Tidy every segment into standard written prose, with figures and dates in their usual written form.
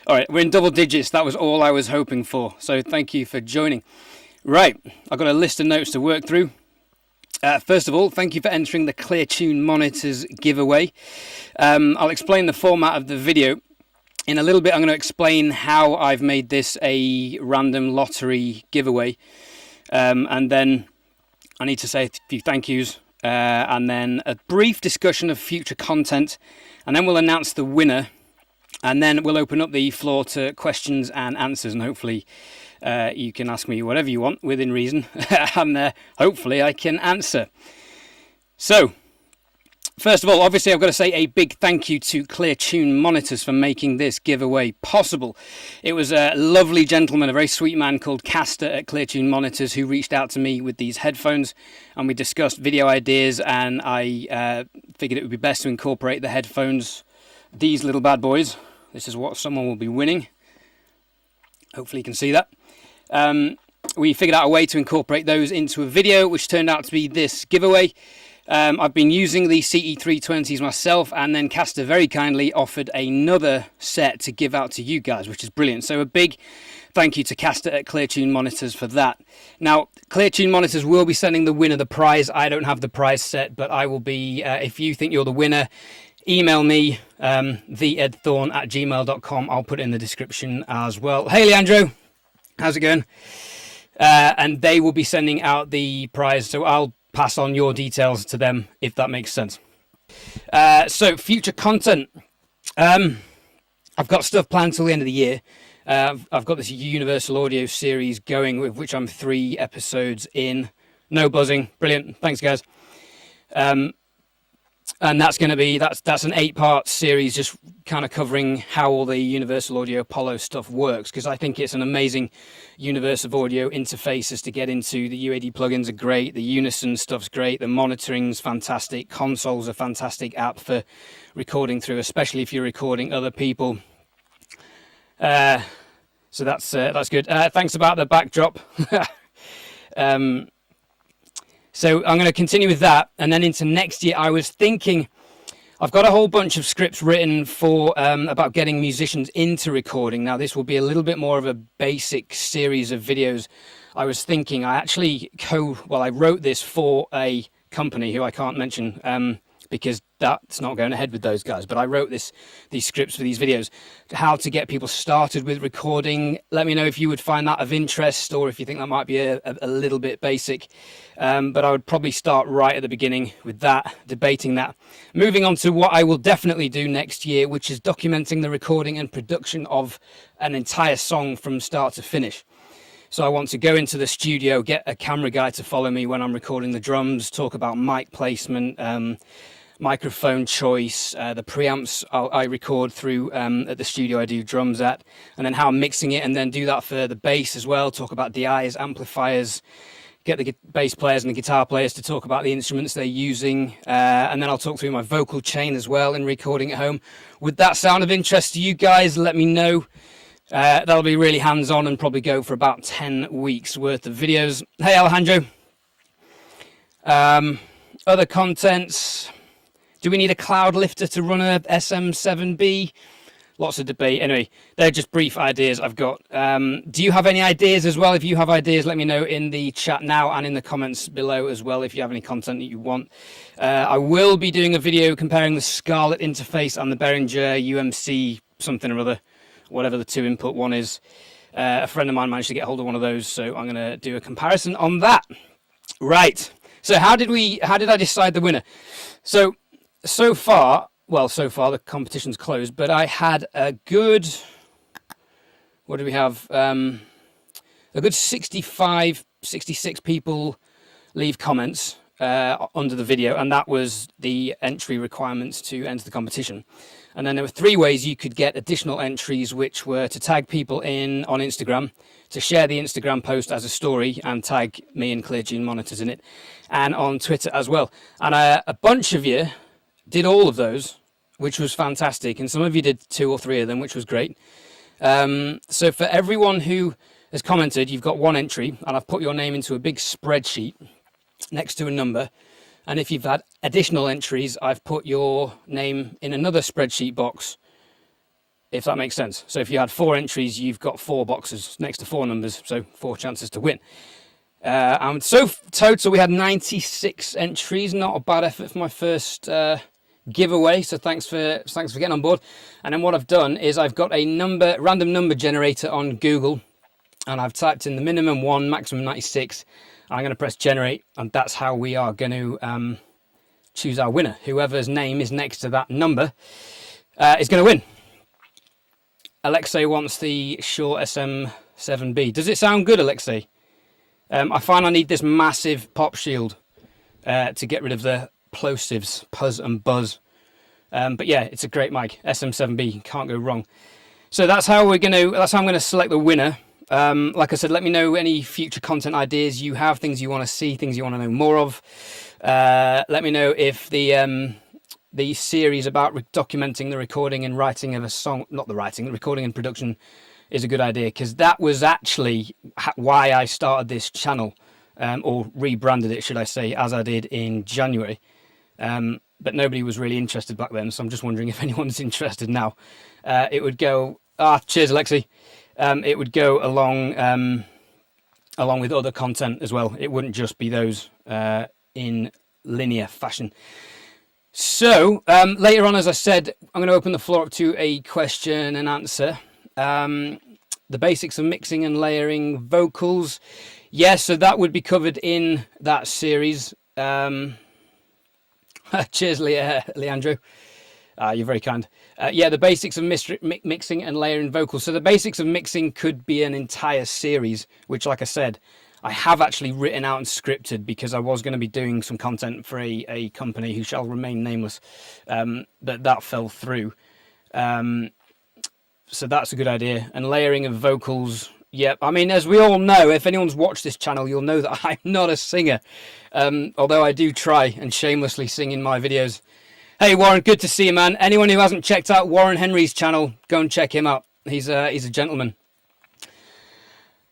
All right, we're in double digits. That was all I was hoping for. So thank you for joining. Right, I've got a list of notes to work through. First of all, thank you for entering the Clear Tune Monitors giveaway. I'll explain the format of the video. In a little bit, I'm going to explain how I've made this a random lottery giveaway. And then I need to say a few thank yous. And then a brief discussion of future content. And then we'll announce the winner. And then we'll open up the floor to questions and answers, and hopefully you can ask me whatever you want within reason, and hopefully I can answer. So, first of all, obviously I've got to say a big thank you to Clear Tune Monitors for making this giveaway possible. It was a lovely gentleman, a very sweet man called Castor at Clear Tune Monitors who reached out to me with these headphones, and we discussed video ideas, and I figured it would be best to incorporate the headphones, these little bad boys. This is what someone will be winning. Hopefully you can see that. We figured out a way to incorporate those into a video, which turned out to be this giveaway. I've been using the CE320s myself, and then Castor very kindly offered another set to give out to you guys, which is brilliant. So a big thank you to Castor at Clear Tune Monitors for that. Now, Clear Tune Monitors will be sending the winner the prize. I don't have the prize set, but I will be, if you think you're the winner, email me, theedthorne@gmail.com. I'll put it in the description as well. Hey, Leandro, how's it going? And they will be sending out the prize, so I'll pass on your details to them, if that makes sense. So, future content. I've got stuff planned till the end of the year. I've got this Universal Audio series going, with which I'm 3 episodes in. No buzzing. Brilliant. Thanks, guys. And that's going to be, that's an 8-part series, just kind of covering how all the Universal Audio Apollo stuff works, because I think it's an amazing Universal Audio interfaces to get into. The UAD plugins are great, the Unison stuff's great, the monitoring's fantastic, Console's a fantastic app for recording through, especially if you're recording other people. So that's good. Thanks about the backdrop. So I'm going to continue with that, and then into next year I was thinking, I've got a whole bunch of scripts written for about getting musicians into recording. Now this will be a little bit more of a basic series of videos. I was thinking, I wrote this for a company who I can't mention because that's not going ahead with those guys, but I wrote these scripts for these videos, how to get people started with recording. Let me know if you would find that of interest, or if you think that might be a little bit basic, but I would probably start right at the beginning with that, debating that. Moving on to what I will definitely do next year, which is documenting the recording and production of an entire song from start to finish. So I want to go into the studio, get a camera guy to follow me when I'm recording the drums, talk about mic placement, microphone choice, the preamps I record through at the studio I do drums at, and then how I'm mixing it, and then do that for the bass as well, talk about DIs, amplifiers, get the bass players and the guitar players to talk about the instruments they're using, and then I'll talk through my vocal chain as well in recording at home. Would that sound of interest to you guys? Let me know. That'll be really hands-on and probably go for about 10 weeks worth of videos. Hey, Alejandro. Other contents. Do we need a cloud lifter to run a SM7B? Lots of debate. Anyway, they're just brief ideas I've got. Do you have any ideas as well? If you have ideas, let me know in the chat now and in the comments below as well if you have any content that you want. I will be doing a video comparing the Scarlett interface and the Behringer UMC something or other, whatever the 2-input one is. A friend of mine managed to get hold of one of those, so I'm going to do a comparison on that. Right. So how did I decide the winner? So far the competition's closed, but I had a good, what do we have? A good 65, 66 people leave comments under the video, and that was the entry requirements to enter the competition. And then there were 3 ways you could get additional entries, which were to tag people in on Instagram, to share the Instagram post as a story and tag me and Clear Tune Monitors in it, and on Twitter as well. And a bunch of you did all of those, which was fantastic, and some of you did 2 or 3 of them, which was great. So for everyone who has commented, you've got 1 entry, and I've put your name into a big spreadsheet next to a number. And if you've had additional entries, I've put your name in another spreadsheet box if that makes sense. So if you had 4 entries, you've got 4 boxes next to 4 numbers, so 4 chances to win. And so total, we had 96 entries. Not a bad effort for my first giveaway. So thanks for getting on board. And then what I've done is I've got a random number generator on Google, and I've typed in the minimum 1, maximum 96. I'm going to press generate, and that's how we are going to choose our winner. Whoever's name is next to that number is going to win. Alexei wants the Shure SM7B. Does it sound good, Alexei? I find I need this massive pop shield to get rid of the plosives, puzz and buzz. But yeah, it's a great mic. SM7B, can't go wrong. So that's how I'm going to select the winner. Like I said, let me know any future content ideas you have, things you want to see, things you want to know more of. Let me know if the series about documenting the recording and writing of a song, not the writing, the recording and production, is a good idea, because that was actually why I started this channel, or rebranded it, should I say, as I did in January. But nobody was really interested back then, so I'm just wondering if anyone's interested now. It would go, cheers Alexi. It would go along with other content as well. It wouldn't just be those in linear fashion. So later on, as I said, I'm going to open the floor up to a question and answer. The basics of mixing and layering vocals. Yes, so that would be covered in that series. Cheers, Leandro. You're very kind. Yeah, the basics of mixing and layering vocals. So the basics of mixing could be an entire series, which, like I said, I have actually written out and scripted, because I was going to be doing some content for a company who shall remain nameless, but that fell through. So that's a good idea. And layering of vocals. Yep. I mean, as we all know, if anyone's watched this channel, you'll know that I'm not a singer. Although I do try and shamelessly sing in my videos. Hey, Warren, good to see you, man. Anyone who hasn't checked out Warren Henry's channel, go and check him out. He's a gentleman.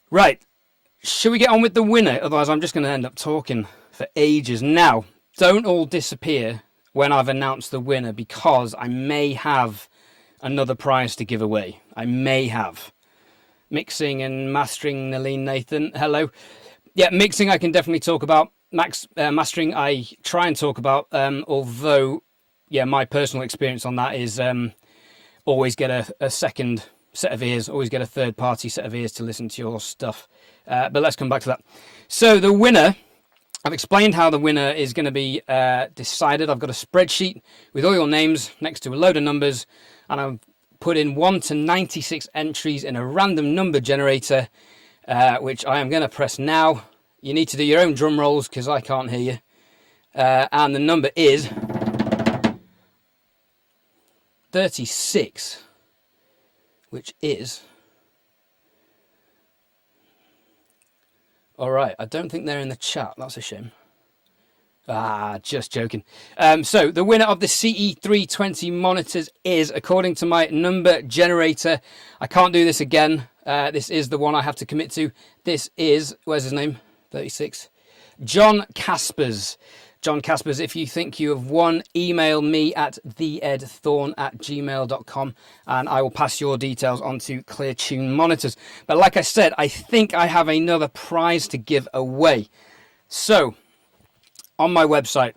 Right. Should we get on with the winner? Otherwise, I'm just going to end up talking for ages. Now, don't all disappear when I've announced the winner, because I may have another prize to give away. I may have. Mixing and mastering, Naleen Nathan. Hello. Yeah, mixing I can definitely talk about. Mastering I try and talk about, although, yeah, my personal experience on that is always get a second set of ears, always get a third party set of ears to listen to your stuff. But let's come back to that. So the winner, I've explained how the winner is going to be decided. I've got a spreadsheet with all your names next to a load of numbers, and I've put in 1 to 96 entries in a random number generator, which I am going to press now. You need to do your own drum rolls because I can't hear you. And the number is 36, which is... All right, I don't think they're in the chat. That's a shame. Just joking. So the winner of the CE320 monitors is, according to my number generator, I can't do this again. This is the one I have to commit to. This is, where's his name? 36. John Caspers. John Caspers, if you think you have won, email me at theedthorne@gmail.com and I will pass your details on to Clear Tune Monitors. But like I said, I think I have another prize to give away. So, on my website,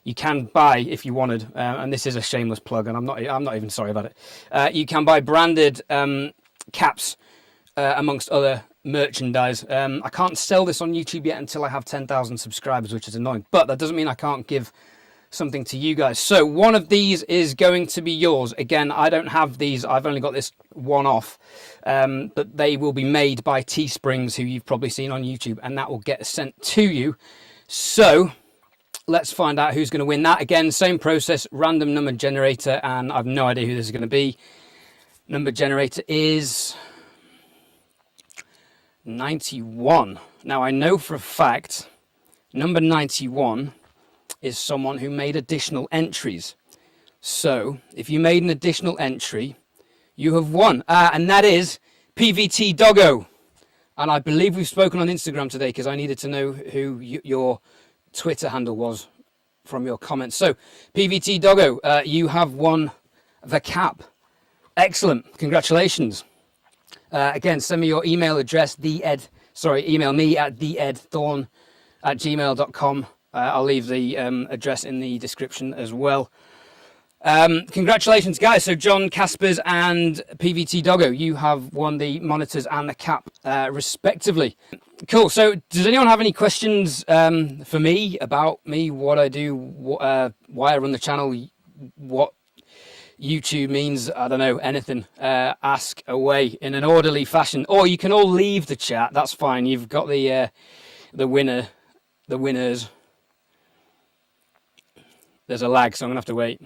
you can buy, if you wanted, and this is a shameless plug, and I'm not even sorry about it. You can buy branded caps amongst other merchandise. I can't sell this on YouTube yet until I have 10,000 subscribers, which is annoying, but that doesn't mean I can't give something to you guys. So one of these is going to be yours. Again, I don't have these. I've only got this one off, but they will be made by Teesprings, who you've probably seen on YouTube, and that will get sent to you. So let's find out who's going to win that. Again, same process, random number generator, and I've no idea who this is going to be. Number generator is 91. Now, I know for a fact number 91 is someone who made additional entries. So if you made an additional entry, you have won. And that is PVT Doggo. And I believe we've spoken on Instagram today, because I needed to know who your Twitter handle was from your comments. So PVT Doggo, you have won the cap. Excellent. Congratulations. Again, send me your email address, email me at theedthorne@gmail.com. I'll leave the address in the description as well. Congratulations, guys. So John Caspers and PVT Doggo, you have won the monitors and the cap, respectively. Cool. So does anyone have any questions for me, about me, what I do, why I run the channel, what YouTube means? I don't know, anything. Ask away in an orderly fashion, or you can all leave the chat. That's fine. You've got the winners. There's a lag, so I'm gonna have to wait.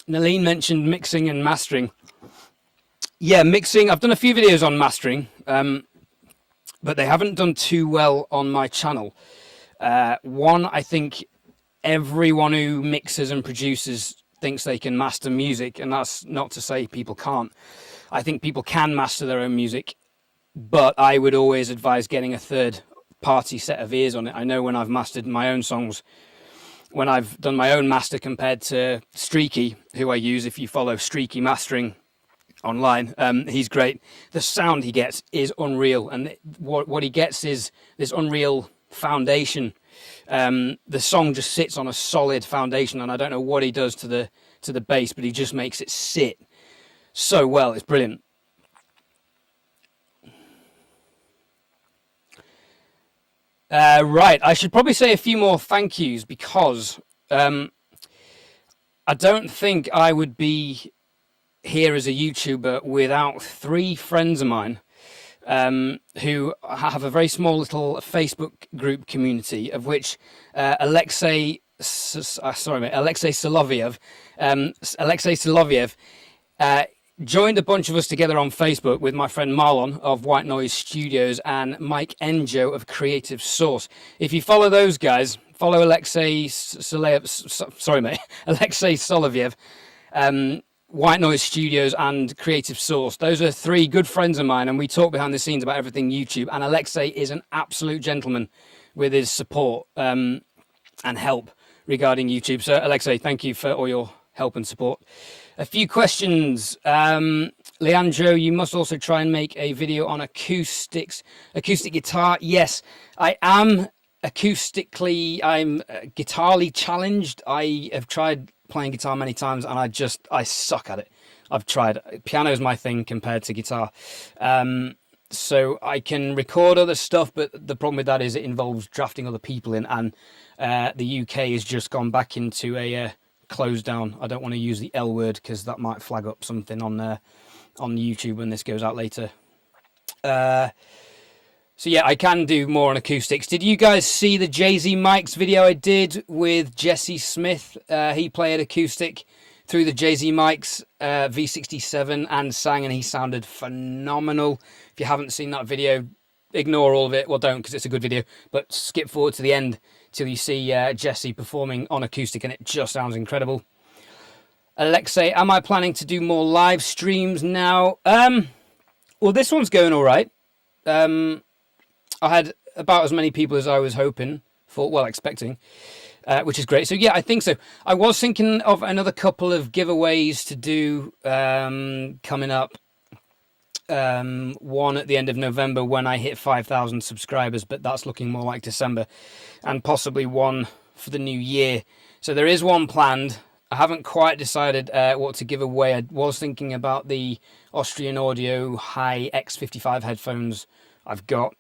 Nalene mentioned mixing and mastering. Yeah, mixing. I've done a few videos on mastering, but they haven't done too well on my channel. One, I think everyone who mixes and produces thinks they can master music, and that's not to say people can't. I think people can master their own music, but I would always advise getting a third party set of ears on it. I know when I've mastered my own songs, when I've done my own master compared to Streaky, who I use, if you follow Streaky Mastering online, he's great. The sound he gets is unreal, and what he gets is this unreal foundation. The song just sits on a solid foundation, and I don't know what he does to the bass, but he just makes it sit so well. It's brilliant. Right, I should probably say a few more thank yous, because I don't think I would be here as a YouTuber without 3 friends of mine who have a very small little Facebook group community, of which Alexei Soloviev joined a bunch of us together on Facebook with my friend Marlon of White Noise Studios and Mike Enjo of Creative Source. If you follow those guys, follow Alexei Soloviev, White Noise Studios and Creative Source. Those are 3 good friends of mine, and we talk behind the scenes about everything YouTube, and Alexei is an absolute gentleman with his support and help regarding YouTube. So Alexei, thank you for all your help and support. A few questions. Leandro, you must also try and make a video on acoustic guitar. Yes, I am guitarly challenged. I have tried playing guitar many times, and I suck at it. I've tried. Piano is my thing compared to guitar. So I can record other stuff, but the problem with that is it involves drafting other people in, and the UK has just gone back into a closed down. I don't want to use the L word because that might flag up something on YouTube when this goes out later. So yeah, I can do more on acoustics. Did you guys see the Jay-Z mics video I did with Jesse Smith? He played acoustic through the Jay-Z mics V67 and sang, and he sounded phenomenal. If you haven't seen that video, ignore all of it. Well, don't, because it's a good video, but skip forward to the end till you see Jesse performing on acoustic, and it just sounds incredible. Alexei, am I planning to do more live streams now? Well, this one's going all right. I had about as many people as I was hoping for, well, expecting, which is great. So yeah, I think so. I was thinking of another couple of giveaways to do coming up. One at the end of November when I hit 5,000 subscribers, but that's looking more like December, and possibly one for the new year. So there is one planned. I haven't quite decided what to give away. I was thinking about the Austrian Audio High X55 headphones I've got.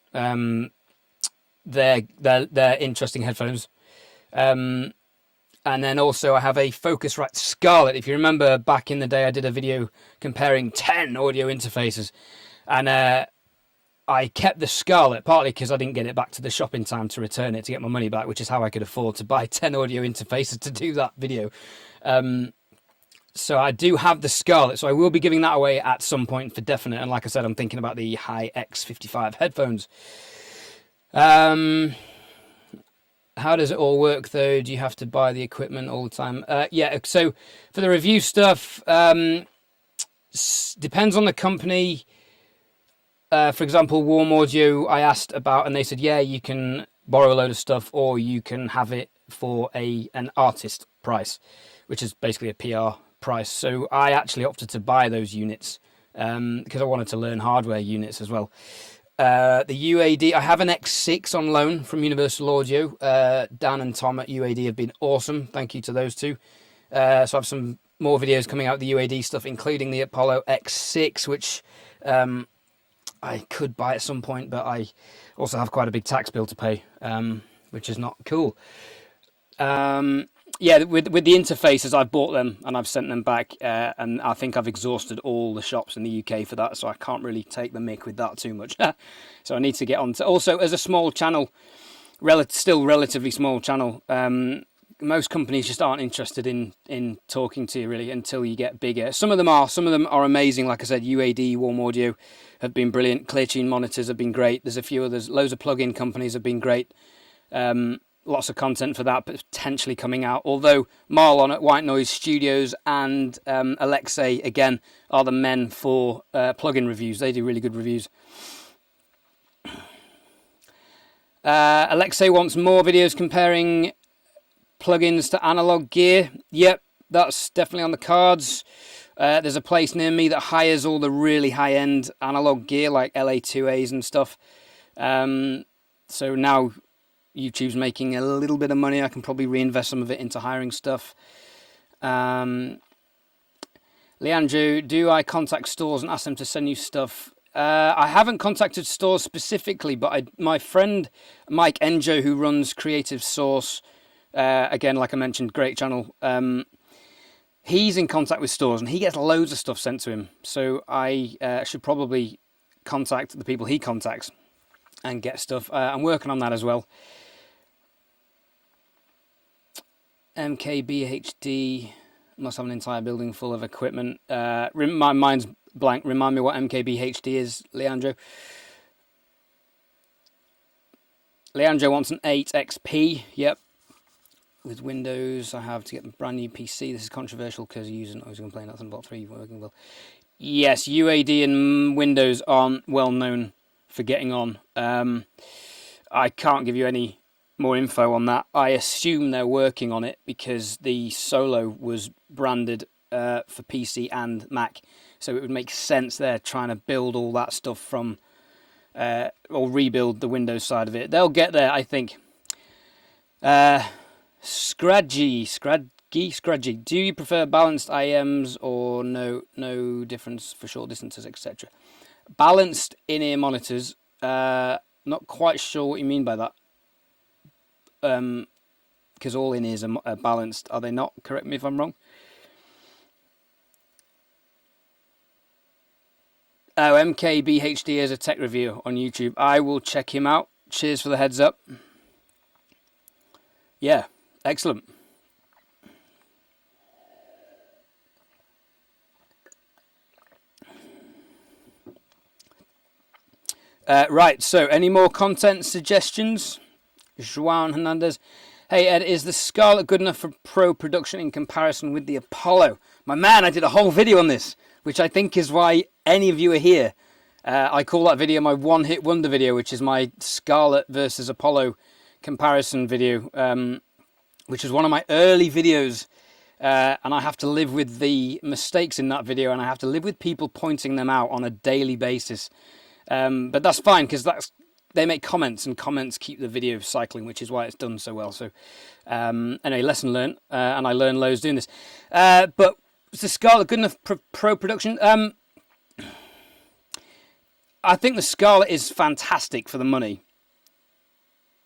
They're interesting headphones. And then also I have a Focusrite Scarlett. If you remember back in the day, I did a video comparing 10 audio interfaces. And I kept the Scarlett, partly because I didn't get it back to the shop in time to return it to get my money back, which is how I could afford to buy 10 audio interfaces to do that video. So I do have the Scarlett, so I will be giving that away at some point for definite. And like I said, I'm thinking about the High X55 headphones. How does it all work, though? Do you have to buy the equipment all the time? Yeah, so for the review stuff, depends on the company. For example, Warm Audio, I asked about, and they said, yeah, you can borrow a load of stuff, or you can have it for an artist price, which is basically a PR price. So I actually opted to buy those units because I wanted to learn hardware units as well. The UAD, I have an X6 on loan from Universal Audio. Dan and Tom at UAD have been awesome. Thank you to those two. So I have some more videos coming out, the UAD stuff, including the Apollo X6, which I could buy at some point, but I also have quite a big tax bill to pay, which is not cool. Yeah, with the interfaces, I've bought them and I've sent them back, and I think I've exhausted all the shops in the UK for that, so I can't really take the mick with that too much. So I need to get on to... Also, as a small channel, still relatively small channel, most companies just aren't interested in talking to you really until you get bigger. Some of them are amazing. Like I said, UAD, Warm Audio have been brilliant. ClearTune monitors have been great. There's a few others. Loads of plug-in companies have been great. Lots of content for that potentially coming out. Although Marlon at White Noise Studios and Alexei, again, are the men for plugin reviews. They do really good reviews. Alexei wants more videos comparing plugins to analog gear. Yep, that's definitely on the cards. There's a place near me that hires all the really high-end analog gear, like LA2As and stuff. So now YouTube's making a little bit of money. I can probably reinvest some of it into hiring stuff. Leandro, do I contact stores and ask them to send you stuff? I haven't contacted stores specifically, but my friend Mike Enjo, who runs Creative Source, again, like I mentioned, great channel. He's in contact with stores and he gets loads of stuff sent to him. So I should probably contact the people he contacts and get stuff. I'm working on that as well. MKBHD must have an entire building full of equipment. My mind's blank. Remind me what MKBHD is, Leandro. Leandro wants an 8 XP. Yep. With Windows, I have to get a brand new PC. This is controversial because using I was complaining that's on Bot 3 working well. Yes, UAD and Windows aren't well known for getting on. I can't give you any more info on that. I assume they're working on it because the Solo was branded for PC and Mac, so it would make sense they're trying to build all that stuff from or rebuild the Windows side of it. They'll get there, I think. Scradgy, do you prefer balanced IMs or no difference for short distances, etc.? Balanced in-ear monitors, not quite sure what you mean by that. Because all in-ears are balanced, are they not? Correct me if I'm wrong. Oh, MKBHD is a tech reviewer on YouTube. I will check him out. Cheers for the heads up. Yeah, excellent. Right, so any more content suggestions? Juan Hernandez. Hey Ed, is the Scarlett good enough for pro production in comparison with the Apollo? My man, I did a whole video on this, which I think is why any of you are here. I call that video my one-hit wonder video, which is my Scarlett versus Apollo comparison video, which was one of my early videos, and I have to live with the mistakes in that video, and I have to live with people pointing them out on a daily basis. But that's fine, because they make comments, and comments keep the video cycling, which is why it's done so well. So anyway, lesson learned, and I learned loads doing this. But is the Scarlett good enough pro production? I think the Scarlett is fantastic for the money,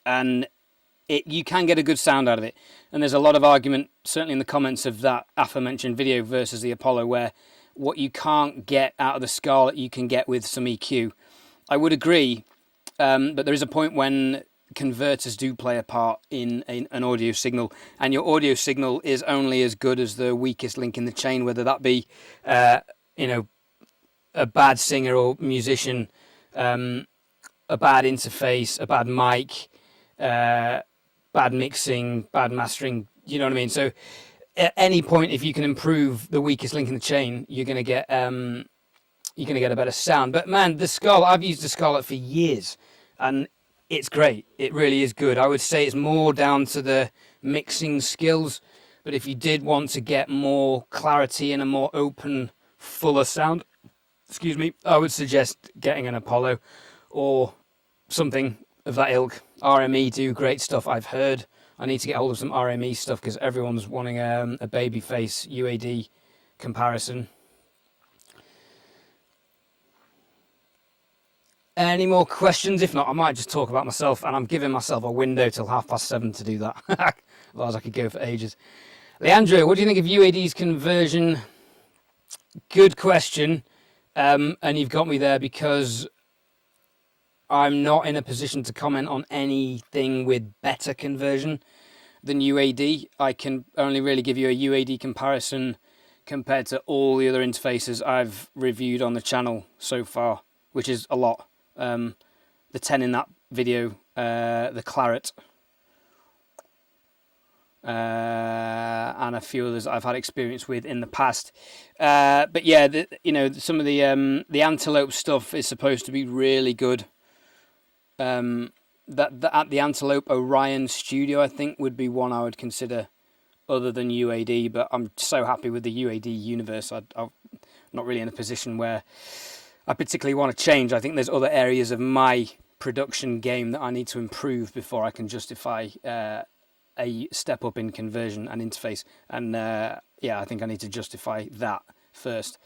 and you can get a good sound out of it. And there's a lot of argument, certainly in the comments of that aforementioned video versus the Apollo, where what you can't get out of the Scarlett, you can get with some EQ. I would agree, but there is a point when converters do play a part in an audio signal, and your audio signal is only as good as the weakest link in the chain, whether that be, a bad singer or musician, a bad interface, a bad mic, bad mixing, bad mastering, you know what I mean? So at any point, if you can improve the weakest link in the chain, you're going to get a better sound. But man, the Scarlett, I've used the Scarlett for years, and it's great. It really is good. I would say it's more down to the mixing skills But if you did want to get more clarity and a more open, fuller sound, excuse me, I would suggest getting an Apollo or something of that ilk. RME do great stuff, I've heard. I need to get hold of some RME stuff because everyone's wanting a babyface UAD comparison. Any more questions? If not, I might just talk about myself, and I'm giving myself a window till 7:30 to do that. Otherwise, I could go for ages. Leandro, what do you think of UAD's conversion? Good question. And you've got me there because I'm not in a position to comment on anything with better conversion than UAD. I can only really give you a UAD comparison compared to all the other interfaces I've reviewed on the channel so far, which is a lot. The 10 in that video, the Claret, and a few others I've had experience with in the past. But yeah, some of the Antelope stuff is supposed to be really good. At the Antelope Orion Studio, I think, would be one I would consider other than UAD, but I'm so happy with the UAD universe. I'm not really in a position where I particularly want to change. I think there's other areas of my production game that I need to improve before I can justify a step up in conversion and interface. And I think I need to justify that first.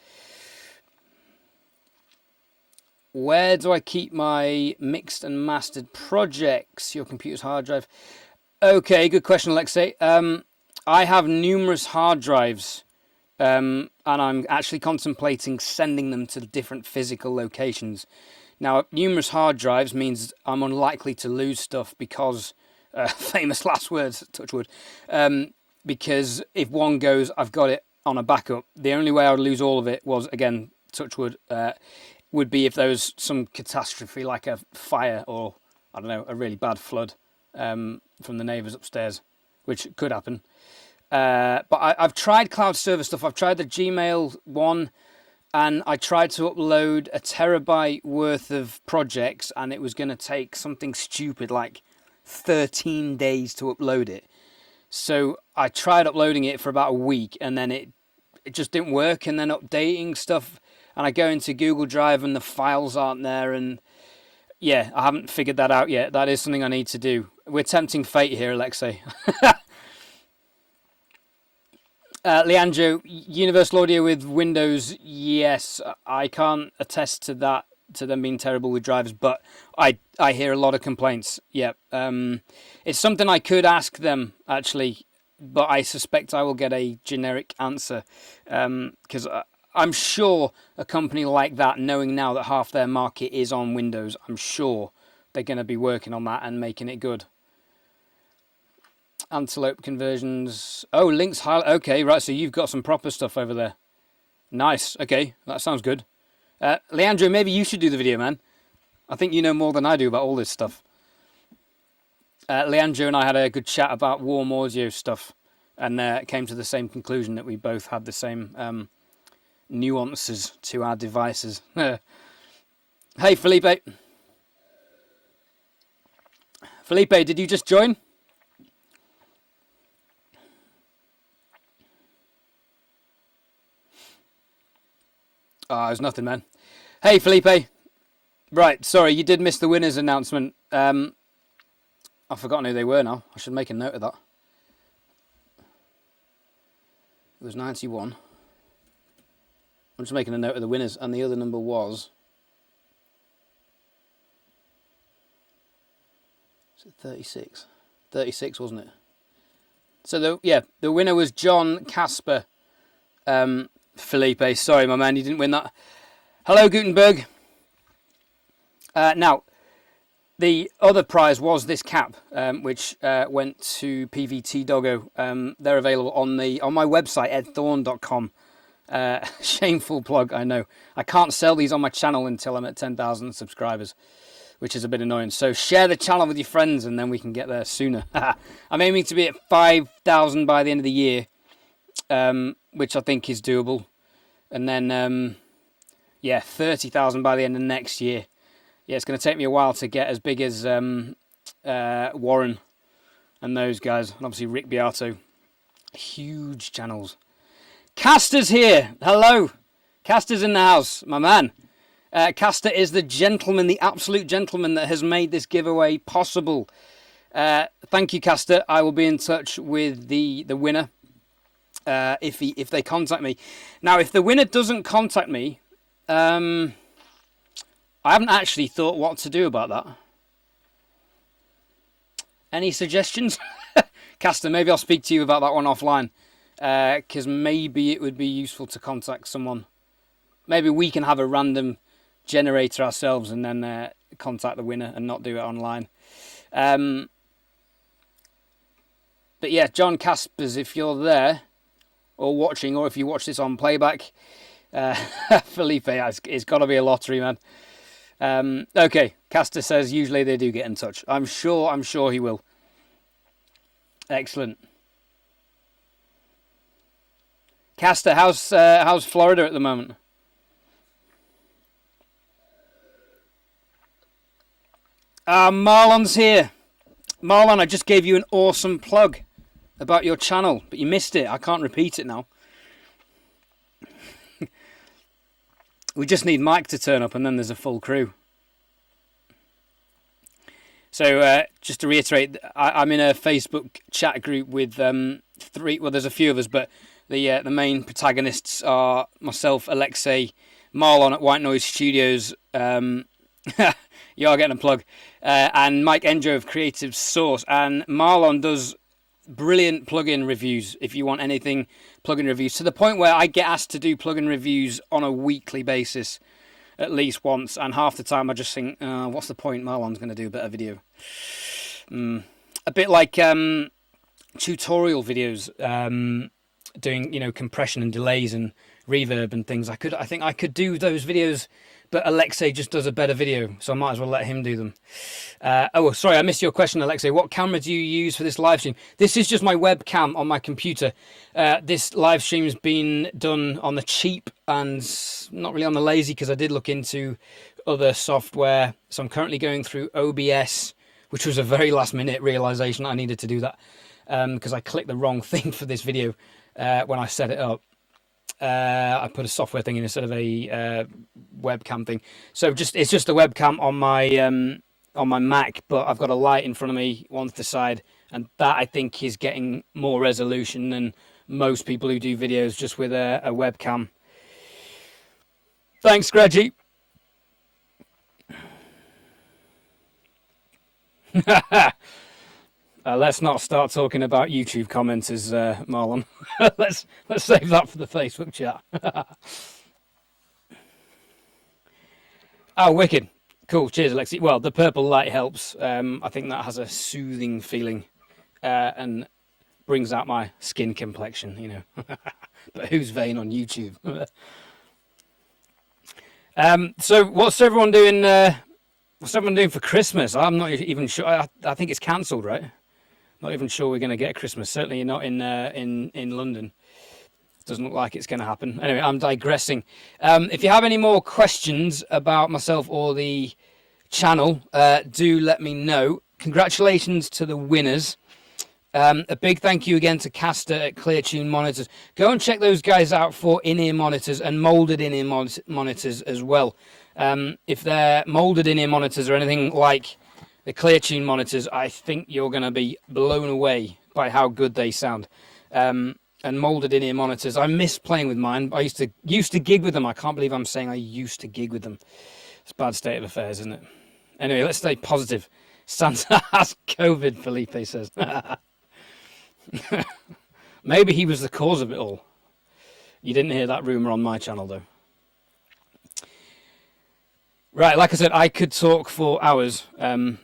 Where do I keep my mixed and mastered projects? Your computer's hard drive. Okay, good question, Alexei. I have numerous hard drives, and I'm actually contemplating sending them to different physical locations. Now, numerous hard drives means I'm unlikely to lose stuff because, famous last words, touch wood, because if one goes, I've got it on a backup. The only way I would lose all of it was, again, touch wood, would be if there was some catastrophe like a fire or, I don't know, a really bad flood from the neighbours upstairs, which could happen. But I've tried cloud server stuff. I've tried the Gmail one, and I tried to upload a terabyte worth of projects, and it was going to take something stupid like 13 days to upload it. So I tried uploading it for about a week, and then it just didn't work, and then updating stuff. And I go into Google Drive and the files aren't there. And yeah, I haven't figured that out yet. That is something I need to do. We're tempting fate here, Alexei. Leandro, Universal Audio with Windows, yes. I can't attest to that, to them being terrible with drivers, but I hear a lot of complaints. Yeah. It's something I could ask them, actually, but I suspect I will get a generic answer. Because I'm sure a company like that, knowing now that half their market is on Windows, I'm sure they're going to be working on that and making it good. Antelope conversions. Oh, links highlight. Okay, right, so you've got some proper stuff over there. Nice. Okay, that sounds good. Leandro, maybe you should do the video, man. I think you know more than I do about all this stuff. Leandro and I had a good chat about warm audio stuff and came to the same conclusion that we both had the same nuances to our devices. Hey, Felipe. Felipe, did you just join? There's nothing, man. Hey, Felipe. Right, sorry, you did miss the winners announcement. I've forgotten who they were now. I should make a note of that. It was 91. I'm just making a note of the winners, and the other number was... Is it 36? 36, wasn't it? So, the winner was John Casper. Felipe, sorry, my man, you didn't win that. Hello, Gutenberg. Now, the other prize was this cap, which went to PVT Doggo. They're available on my website, edthorne.com. Shameful plug, I know. I can't sell these on my channel until I'm at 10,000 subscribers, which is a bit annoying. So share the channel with your friends, and then we can get there sooner. I'm aiming to be at 5,000 by the end of the year, which I think is doable. And then, 30,000 by the end of next year. Yeah, it's going to take me a while to get as big as Warren and those guys, and obviously Rick Beato. Huge channels. Caster's here. Hello. Caster's in the house, my man. Caster is the gentleman, the absolute gentleman that has made this giveaway possible. Thank you, Caster. I will be in touch with the winner if they contact me. Now, if the winner doesn't contact me, I haven't actually thought what to do about that. Any suggestions? Caster, maybe I'll speak to you about that one offline, because maybe it would be useful to contact someone. Maybe we can have a random generator ourselves and then contact the winner and not do it online. But yeah, John Caspers, if you're there or watching, or if you watch this on playback, Felipe, it's got to be a lottery, man. Okay, Caster says usually they do get in touch. I'm sure he will. Excellent. Caster, how's Florida at the moment? Marlon's here. Marlon, I just gave you an awesome plug about your channel, but you missed it. I can't repeat it now. We just need Mike to turn up and then there's a full crew. So just to reiterate, I'm in a Facebook chat group with there's a few of us, but the main protagonists are myself, Alexei, Marlon at White Noise Studios, you are getting a plug, and Mike Enjo of Creative Source. And Marlon does brilliant plugin reviews if you want anything plugin reviews, to the point where I get asked to do plugin reviews on a weekly basis at least once, and half the time I just think, what's the point? Marlon's going to do a better video. A bit like tutorial videos, doing compression and delays and reverb and things. I think I could do those videos, but Alexei just does a better video, so I might as well let him do them. Sorry, I missed your question, Alexei. What camera do you use for this live stream? This is just my webcam on my computer. This live stream's been done on the cheap and not really on the lazy, because I did look into other software. So I'm currently going through OBS, which was a very last minute realization I needed to do that, because I clicked the wrong thing for this video when I set it up. I put a software thing in instead of a webcam thing. So it's just a webcam on my Mac, but I've got a light in front of me, one to the side, and that I think is getting more resolution than most people who do videos just with a webcam. Thanks, Greggy. Let's not start talking about YouTube commenters, Marlon. let's save that for the Facebook chat. Oh, wicked. Cool. Cheers, Alexi. Well, the purple light helps. I think that has a soothing feeling and brings out my skin complexion, But who's vain on YouTube? So what's everyone doing? What's everyone doing for Christmas? I'm not even sure. I think it's cancelled, right? Not even sure we're going to get Christmas. Certainly not in London. Doesn't look like it's going to happen. Anyway, I'm digressing. If you have any more questions about myself or the channel, do let me know. Congratulations to the winners. A big thank you again to Caster at ClearTune Monitors. Go and check those guys out for in-ear monitors and molded in-ear monitors as well. If they're molded in-ear monitors or anything like the ClearTune monitors, I think you're going to be blown away by how good they sound. And molded in-ear monitors, I miss playing with mine. I used to gig with them. I can't believe I'm saying I used to gig with them. It's a bad state of affairs, isn't it? Anyway, let's stay positive. Santa has COVID, Felipe says. Maybe he was the cause of it all. You didn't hear that rumour on my channel, though. Right, like I said, I could talk for hours, and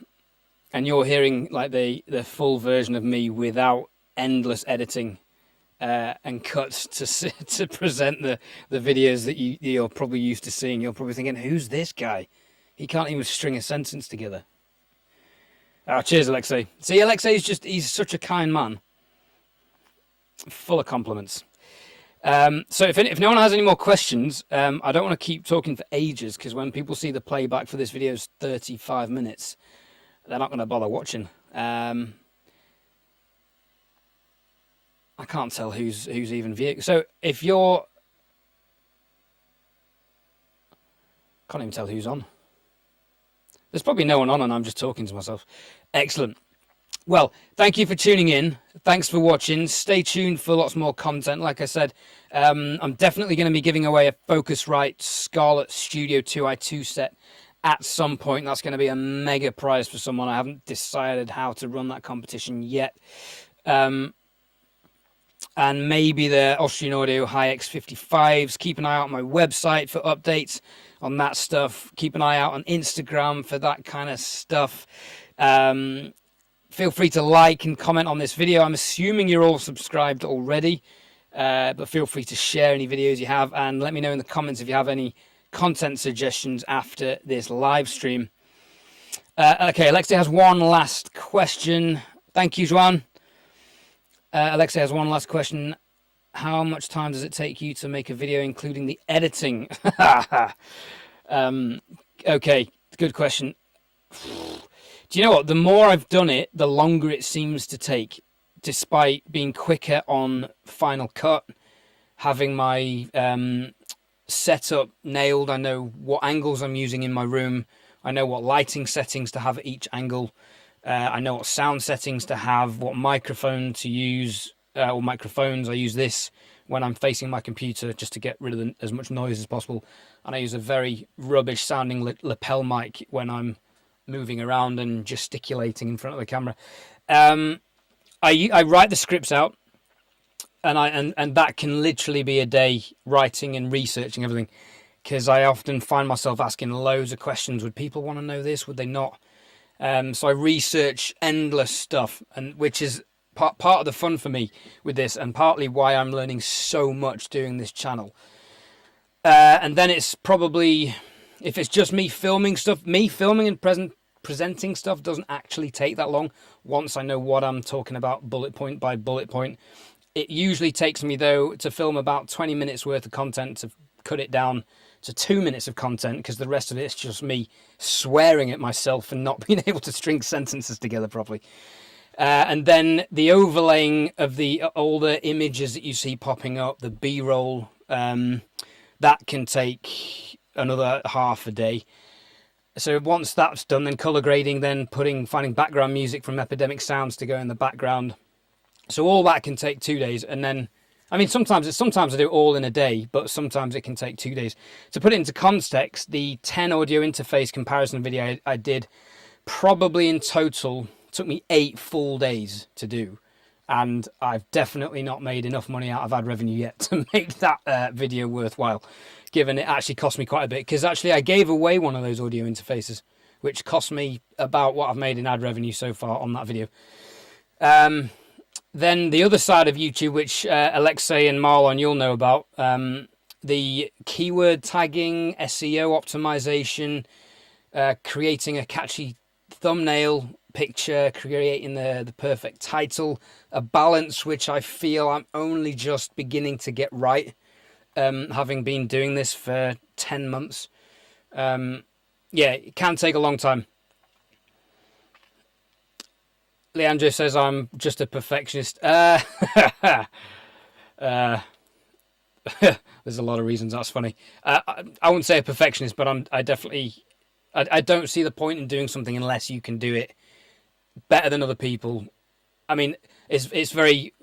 you're hearing like the full version of me without endless editing and cuts to present the videos that you're probably used to seeing. You're probably thinking, who's this guy? He can't even string a sentence together. Oh, cheers, Alexei. See, Alexei's he's such a kind man. Full of compliments. So if no one has any more questions, I don't want to keep talking for ages, because when people see the playback for this video is 35 minutes, they're not going to bother watching. I'm I can't tell who's even viewing. So if you're... Can't even tell who's on. There's probably no one on and I'm just talking to myself. Excellent. Well, thank you for tuning in. Thanks for watching. Stay tuned for lots more content. Like I said, I'm definitely going to be giving away a Focusrite Scarlett Studio 2i2 set at some point. That's going to be a mega prize for someone. I haven't decided how to run that competition yet. And maybe the Austrian Audio Hi-X55s. Keep an eye out on my website for updates on that stuff. Keep an eye out on Instagram for that kind of stuff. Feel free to like and comment on this video. I'm assuming you're all subscribed already, but feel free to share any videos you have and let me know in the comments if you have any content suggestions after this live stream. Okay, Alexei has one last question. Thank you, Joan. Alexei has one last question. How much time does it take you to make a video, including the editing? Okay, good question. Do you know what? The more I've done it, the longer it seems to take, despite being quicker on Final Cut, having my setup nailed. I know what angles I'm using in my room. I know what lighting settings to have at each angle. I know what sound settings to have, what microphone to use, or microphones. I use this when I'm facing my computer just to get rid of as much noise as possible. And I use a very rubbish sounding lapel mic when I'm moving around and gesticulating in front of the camera. I write the scripts out, and that can literally be a day writing and researching everything, because I often find myself asking loads of questions. Would people want to know this? Would they not? So I research endless stuff, and which is part of the fun for me with this, and partly why I'm learning so much doing this channel. And then it's probably, if it's just me filming and presenting stuff doesn't actually take that long. Once I know what I'm talking about, bullet point by bullet point. It usually takes me, though, to film about 20 minutes worth of content, to cut it down to 2 minutes of content, because the rest of it is just me swearing at myself and not being able to string sentences together properly. And then the overlaying of all the images that you see popping up, the B-roll, that can take another half a day. So once that's done, then color grading, then finding background music from Epidemic Sounds to go in the background. So all that can take 2 days. And then, I mean, sometimes I do it all in a day, but sometimes it can take 2 days. To put it into context, the 10 audio interface comparison video I did, probably in total took me 8 full days to do. And I've definitely not made enough money out of ad revenue yet to make that video worthwhile, given it actually cost me quite a bit. Because actually I gave away one of those audio interfaces, which cost me about what I've made in ad revenue so far on that video. Then the other side of YouTube, which Alexei and Marlon, you'll know about, the keyword tagging, SEO optimization, creating a catchy thumbnail picture, creating the perfect title, a balance which I feel I'm only just beginning to get right, having been doing this for 10 months. Yeah, it can take a long time. Leandro says I'm just a perfectionist. There's a lot of reasons that's funny. I wouldn't say a perfectionist, but I don't see the point in doing something unless you can do it better than other people. I mean, it's very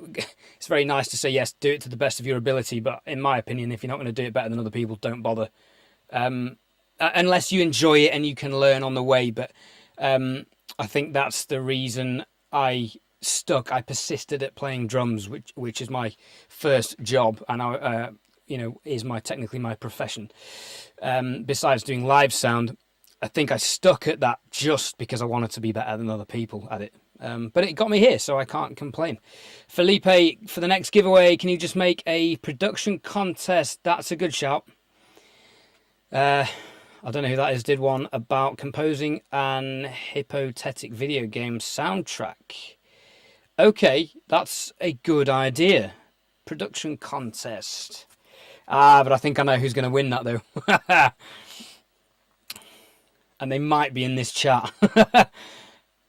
nice to say, yes, do it to the best of your ability, but in my opinion, if you're not going to do it better than other people, don't bother. Unless you enjoy it and you can learn on the way. But I think that's the reason I persisted at playing drums, which is my first job, and is technically my profession. Besides doing live sound, I think I stuck at that just because I wanted to be better than other people at it. But it got me here, so I can't complain. Felipe, for the next giveaway, can you just make a production contest? That's a good shout. I don't know who that is, did one about composing an hypothetical video game soundtrack. Okay, that's a good idea. Production contest. But I think I know who's going to win that, though. And they might be in this chat.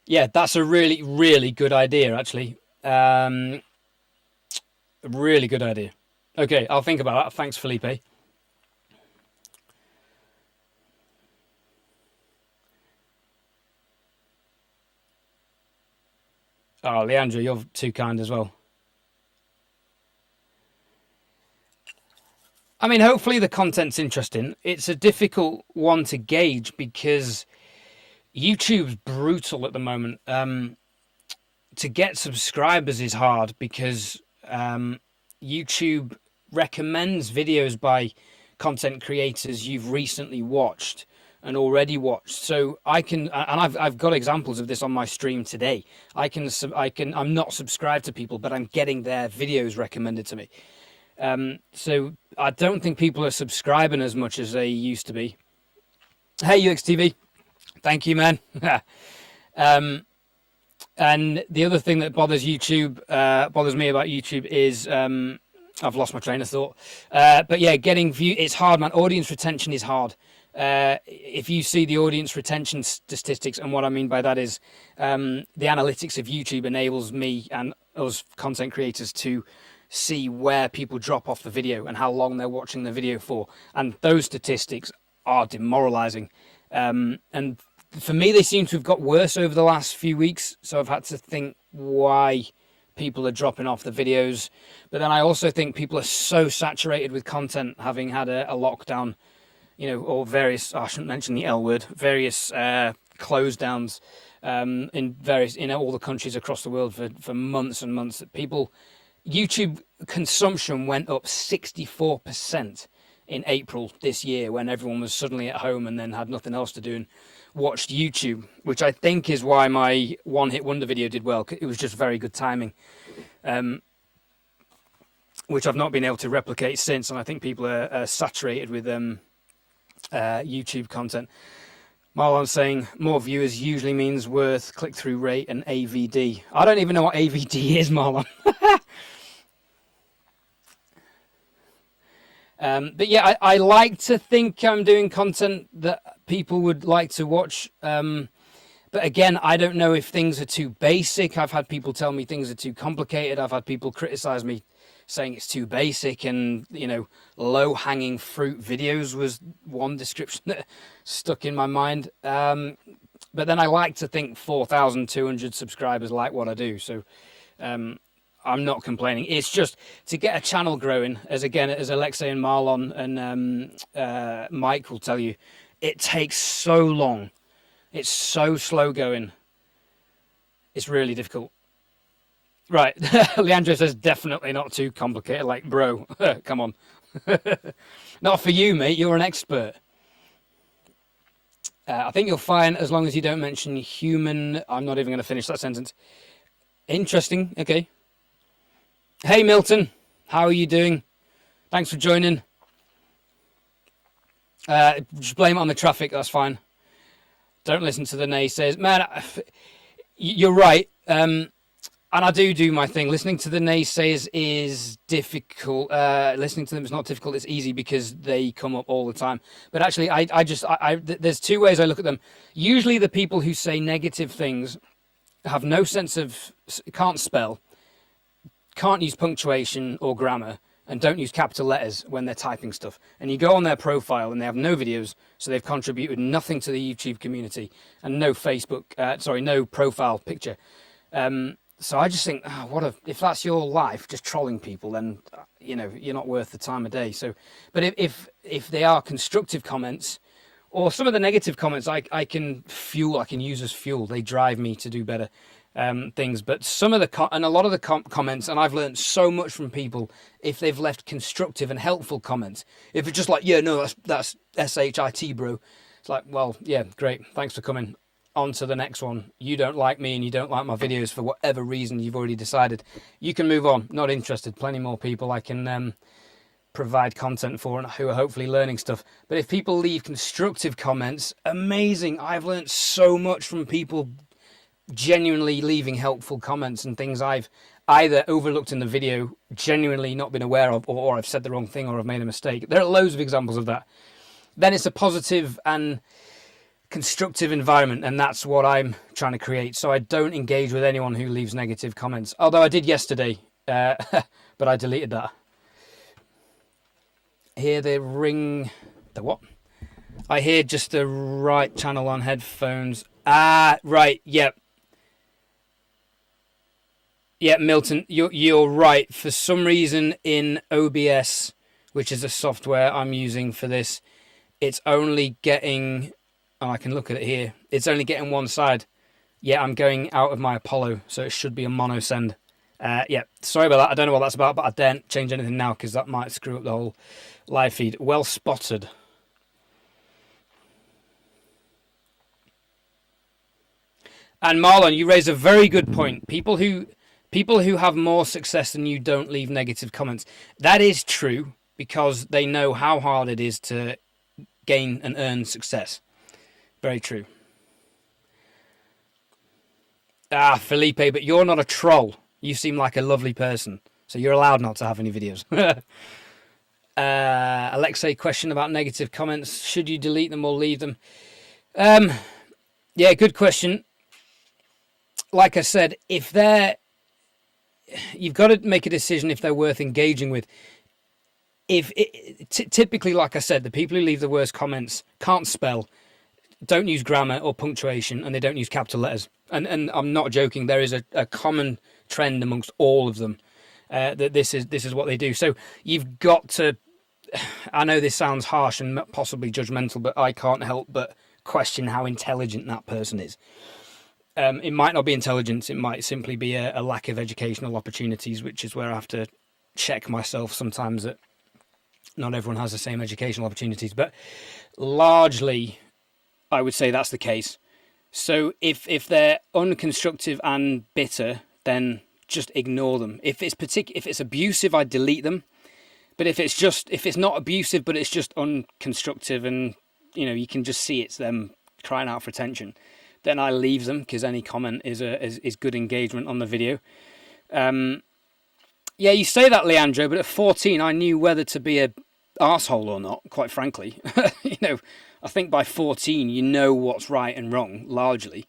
Yeah, that's a really, really good idea, actually. Really good idea. Okay, I'll think about that. Thanks, Felipe. Oh, Leandro, you're too kind as well. I mean, hopefully the content's interesting. It's a difficult one to gauge because YouTube's brutal at the moment. To get subscribers is hard because YouTube recommends videos by content creators you've recently watched and already watched. So I can, and I've got examples of this on my stream today. I'm not subscribed to people, but I'm getting their videos recommended to me. So I don't think people are subscribing as much as they used to be. Hey, UXTV, thank you, man. And the other thing that bothers me about YouTube is I've lost my train of thought. But yeah, getting view, it's hard, man. Audience retention is hard. If you see the audience retention statistics, and what I mean by that is the analytics of YouTube enables me and us content creators to see where people drop off the video and how long they're watching the video for. And those statistics are demoralizing. And for me, they seem to have got worse over the last few weeks. So I've had to think why people are dropping off the videos. But then I also think people are so saturated with content, having had a lockdown, or various, I shouldn't mention the L word, various close downs in all the countries across the world for months and months. That YouTube consumption went up 64% in April this year when everyone was suddenly at home and then had nothing else to do and watched YouTube, which I think is why my one-hit wonder video did well. It was just very good timing, which I've not been able to replicate since, and I think people are saturated with YouTube content. Marlon's saying more viewers usually means worth click-through rate and AVD. I don't even know what AVD is, Marlon. But yeah, I like to think I'm doing content that people would like to watch. But again, I don't know if things are too basic. I've had people tell me things are too complicated. I've had people criticize me saying it's too basic, and low-hanging fruit videos was one description that stuck in my mind. But then I like to think 4,200 subscribers like what I do. So I'm not complaining. It's just to get a channel growing, as Alexei and Marlon and Mike will tell you, it takes so long. It's so slow going. It's really difficult. Right. Leandro says definitely not too complicated. Like, bro, come on. Not for you, mate. You're an expert. I think you'll find, as long as you don't mention human, I'm not even going to finish that sentence. Interesting. Okay. Hey, Milton. How are you doing? Thanks for joining. Just blame it on the traffic. That's fine. Don't listen to the naysayers. Man, you're right. And I do my thing. Listening to the naysayers is difficult. Listening to them is not difficult. It's easy because they come up all the time. But actually, there's two ways I look at them. Usually the people who say negative things have no sense of, can't spell, can't use punctuation or grammar, and don't use capital letters when they're typing stuff. And you go on their profile and they have no videos, so they've contributed nothing to the YouTube community and no no profile picture. So I just think, if that's your life, just trolling people, then you're not worth the time of day. So, but if they are constructive comments, or some of the negative comments, I can use as fuel. They drive me to do better things. But some of and a lot of the comments, and I've learned so much from people if they've left constructive and helpful comments. If it's just like, yeah, no, that's SHIT, bro. It's like, well, yeah, great, thanks for coming. On to the next one. You don't like me and you don't like my videos for whatever reason you've already decided. You can move on. Not interested. Plenty more people I can provide content for and who are hopefully learning stuff. But if people leave constructive comments, amazing. I've learned so much from people genuinely leaving helpful comments and things I've either overlooked in the video, genuinely not been aware of, or I've said the wrong thing or I've made a mistake. There are loads of examples of that. Then it's a positive and constructive environment, and that's what I'm trying to create. So I don't engage with anyone who leaves negative comments, although I did yesterday. but I deleted that. Hear the ring... The what? I hear just the right channel on headphones. Ah, right, yep. Yeah, Milton, you're right. For some reason in OBS, which is the software I'm using for this, it's only getting... Oh, I can look at it here. It's only getting one side. Yeah, I'm going out of my Apollo, so it should be a mono send. Yeah, sorry about that. I don't know what that's about, but I daren't change anything now because that might screw up the whole live feed. Well spotted. And Marlon, you raise a very good point. People who have more success than you don't leave negative comments. That is true because they know how hard it is to gain and earn success. Very true. Ah, Felipe, but you're not a troll. You seem like a lovely person, so you're allowed not to have any videos. Alexei, question about negative comments. Should you delete them or leave them? Yeah, good question. Like I said, if they're... You've got to make a decision if they're worth engaging with. Typically, like I said, the people who leave the worst comments can't spell, don't use grammar or punctuation, and they don't use capital letters. And I'm not joking. There is a common trend amongst all of them that this is what they do. So you've got to... I know this sounds harsh and possibly judgmental, but I can't help but question how intelligent that person is. It might not be intelligence. It might simply be a lack of educational opportunities, which is where I have to check myself sometimes that not everyone has the same educational opportunities. But largely, I would say that's the case. So if they're unconstructive and bitter, then just ignore them. If it's abusive, I delete them. But if it's not abusive, but it's just unconstructive, and you can just see it's them crying out for attention, then I leave them because any comment is good engagement on the video. Yeah, you say that, Leandro, but at 14, I knew whether to be a arsehole or not. Quite frankly, I think by 14, you know what's right and wrong, largely,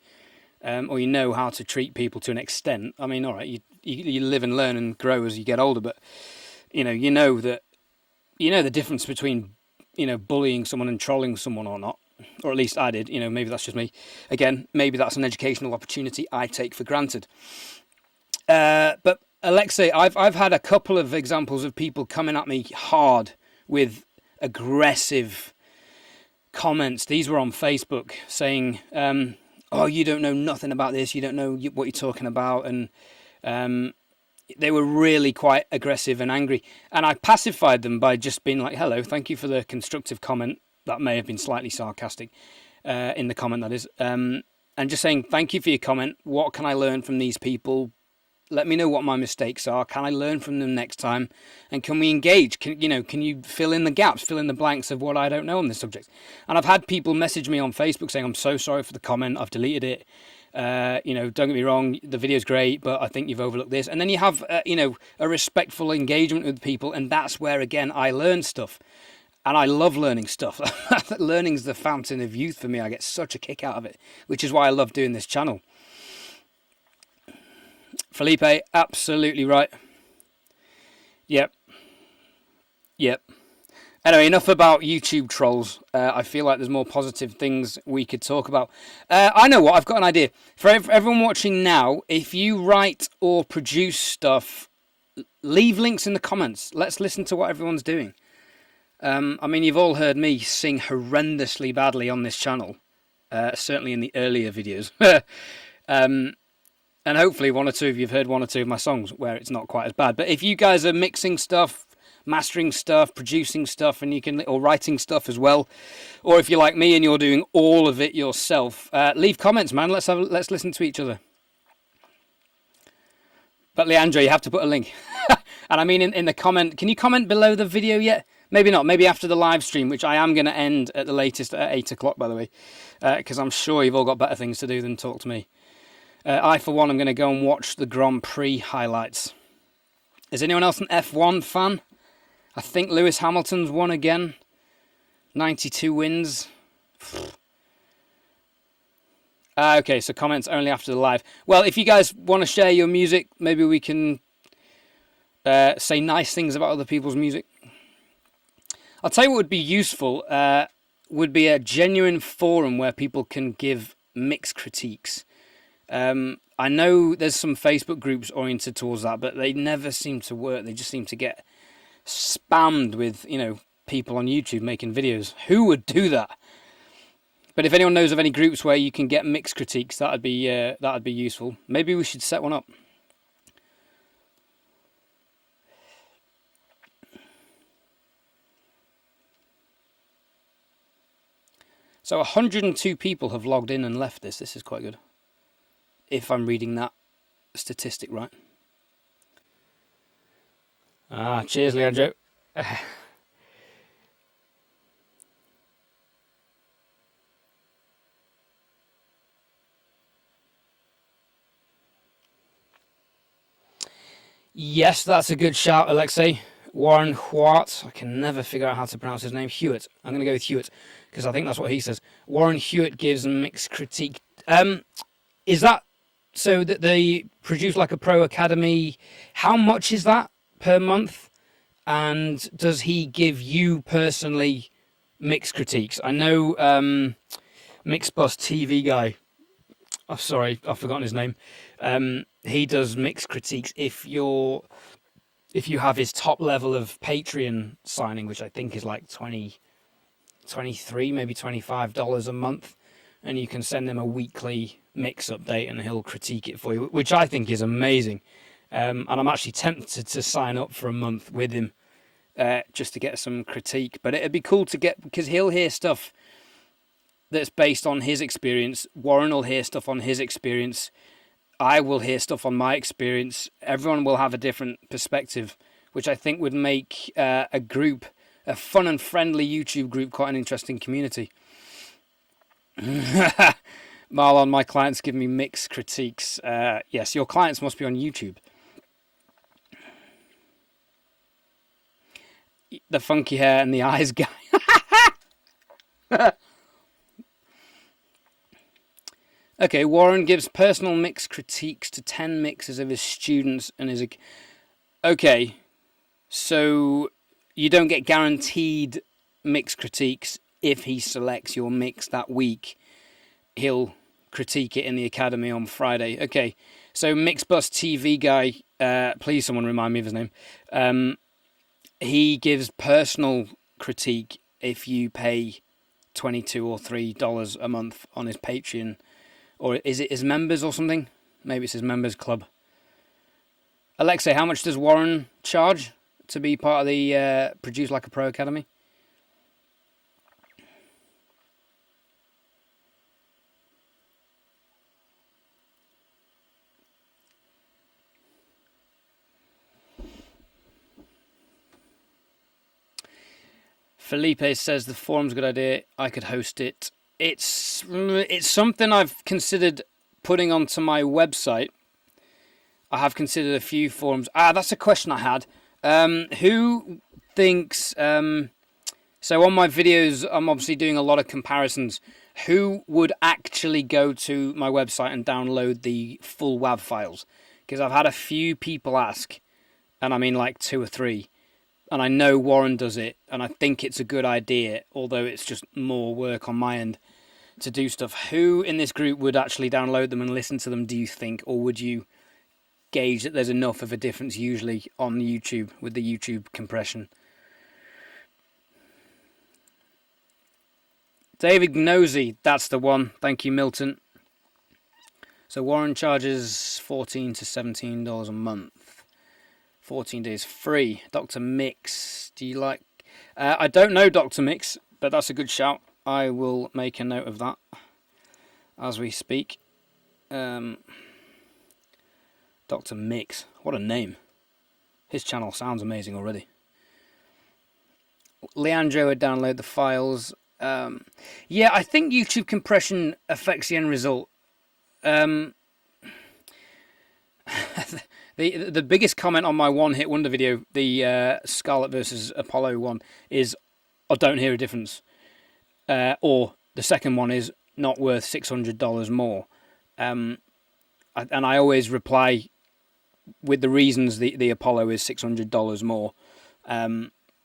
or you know how to treat people to an extent. I mean, all right, you live and learn and grow as you get older, but you know the difference between bullying someone and trolling someone or not, or at least I did. Maybe that's just me. Again, maybe that's an educational opportunity I take for granted. But Alexei, I've had a couple of examples of people coming at me hard with aggressive comments. These were on Facebook saying, oh, you don't know nothing about this, you don't know what you're talking about, and they were really quite aggressive and angry, and I pacified them by just being like, hello, thank you for the constructive comment. That may have been slightly sarcastic in the comment, that is, and just saying thank you for your comment. What can I learn from these people? Let me know what my mistakes are. Can I learn from them next time? And can we engage? Can you fill in the gaps, fill in the blanks of what I don't know on this subject? And I've had people message me on Facebook saying, I'm so sorry for the comment, I've deleted it. Don't get me wrong, the video's great, but I think you've overlooked this. And then you have, a respectful engagement with people. And that's where, again, I learn stuff. And I love learning stuff. Learning's the fountain of youth for me. I get such a kick out of it, which is why I love doing this channel. Felipe, absolutely right. Yep. Anyway, enough about YouTube trolls. I feel like there's more positive things we could talk about. I know what, I've got an idea. For everyone watching now, if you write or produce stuff, leave links in the comments. Let's listen to what everyone's doing. I mean, you've all heard me sing horrendously badly on this channel, certainly in the earlier videos. And hopefully one or two of you have heard one or two of my songs where it's not quite as bad. But if you guys are mixing stuff, mastering stuff, producing stuff, or writing stuff as well, or if you're like me and you're doing all of it yourself, leave comments, man. Let's listen to each other. But Leandro, you have to put a link. And I mean, in the comment, can you comment below the video yet? Maybe not. Maybe after the live stream, which I am going to end at the latest at 8 o'clock, by the way, because I'm sure you've all got better things to do than talk to me. I, for one, am going to go and watch the Grand Prix highlights. Is anyone else an F1 fan? I think Lewis Hamilton's won again. 92 wins. Okay, so comments only after the live. Well, if you guys want to share your music, maybe we can say nice things about other people's music. I'll tell you what would be useful, would be a genuine forum where people can give mixed critiques. I know there's some Facebook groups oriented towards that, but they never seem to work. They just seem to get spammed with, people on YouTube making videos. Who would do that? But if anyone knows of any groups where you can get mixed critiques, that'd be useful. Maybe we should set one up. So 102 people have logged in and left this. This is quite good, if I'm reading that statistic right. Cheers, Leandro. Yes, that's a good shout, Alexei. Warren Hwart. I can never figure out how to pronounce his name. Hewitt. I'm going to go with Hewitt because I think that's what he says. Warren Hewitt gives mixed critique. Is that so that they produce like a pro academy? How much is that per month? And does he give you personally mixed critiques? I know Mixbus TV guy. Oh, sorry, I've forgotten his name. He does mixed critiques if you have his top level of Patreon signing, which I think is like $20, $23, maybe $25 a month, and you can send him a weekly mix update and he'll critique it for you, which I think is amazing. And I'm actually tempted to sign up for a month with him just to get some critique. But it'd be cool to get, because he'll hear stuff that's based on his experience. Warren will hear stuff on his experience. I will hear stuff on my experience. Everyone will have a different perspective, which I think would make a fun and friendly YouTube group, quite an interesting community. Marlon, my clients give me mixed critiques. Yes, your clients must be on YouTube. The funky hair and the eyes guy. Okay, Warren gives personal mix critiques to 10 mixes of his students and is okay. So you don't get guaranteed mix critiques. If he selects your mix that week, he'll critique it in the academy on Friday. Okay, so Mixbus TV guy, please someone remind me of his name. He gives personal critique if you pay $22 or $3 a month on his Patreon. Or is it his members or something? Maybe it's his members club. Alexei, how much does Warren charge to be part of the Produce Like a Pro Academy? Felipe says the forum's a good idea. I could host it. It's something I've considered putting onto my website. I have considered a few forums. That's a question I had. Who thinks... so on my videos, I'm obviously doing a lot of comparisons. Who would actually go to my website and download the full WAV files? Because I've had a few people ask, and I mean like 2 or 3. And I know Warren does it, and I think it's a good idea, although it's just more work on my end to do stuff. Who in this group would actually download them and listen to them, do you think? Or would you gauge that there's enough of a difference usually on YouTube with the YouTube compression? David Nosey, that's the one. Thank you, Milton. So Warren charges $14 to $17 a month. 14 days free. Dr. Mix, do you like... I don't know Dr. Mix, but that's a good shout. I will make a note of that as we speak. Dr. Mix, what a name. His channel sounds amazing already. Leandro would download the files. Yeah, I think YouTube compression affects the end result. The biggest comment on my One Hit Wonder video, the Scarlett versus Apollo one, is I don't hear a difference. Or the second one is not worth $600 more. And I always reply with the reasons the Apollo is $600 more,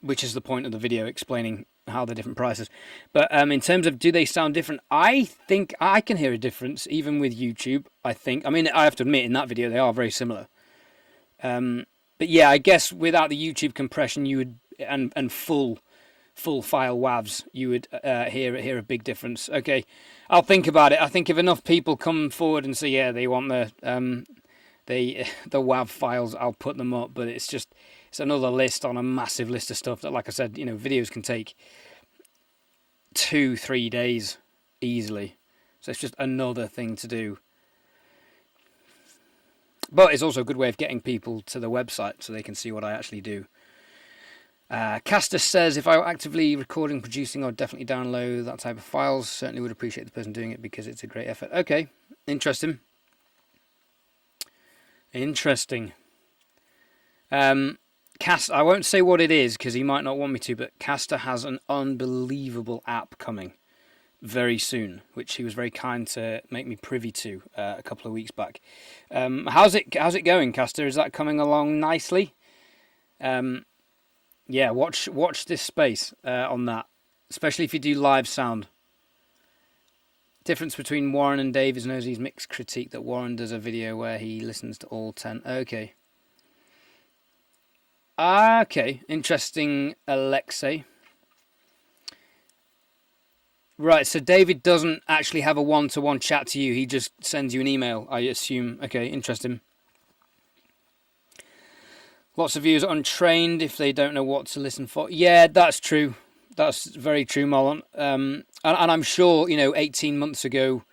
which is the point of the video, explaining how the different prices. But in terms of do they sound different, I think I can hear a difference even with YouTube. I mean, I have to admit in that video they are very similar. But yeah, I guess without the YouTube compression, you would and full file WAVs, you would hear a big difference. Okay, I'll think about it. I think if enough people come forward and say yeah they want the WAV files, I'll put them up. But it's another list on a massive list of stuff that, like I said, videos can take 2-3 days easily. So it's just another thing to do. But it's also a good way of getting people to the website so they can see what I actually do. Castor says, if I were actively recording, producing, I'd definitely download that type of files. Certainly would appreciate the person doing it because it's a great effort. Okay, interesting. I won't say what it is because he might not want me to, but Castor has an unbelievable app coming very soon, which he was very kind to make me privy to a couple of weeks back. How's it going, Castor? Is that coming along nicely? Yeah, watch this space on that, especially if you do live sound. Difference between Warren and Dave is Nosey's mixed critique that Warren does a video where he listens to all 10. Okay. Okay, interesting, Alexei. Right, so David doesn't actually have a one-to-one chat to you. He just sends you an email, I assume. Okay, interesting. Lots of viewers are untrained if they don't know what to listen for. Yeah, that's true. That's very true, Marlon. And I'm sure, 18 months ago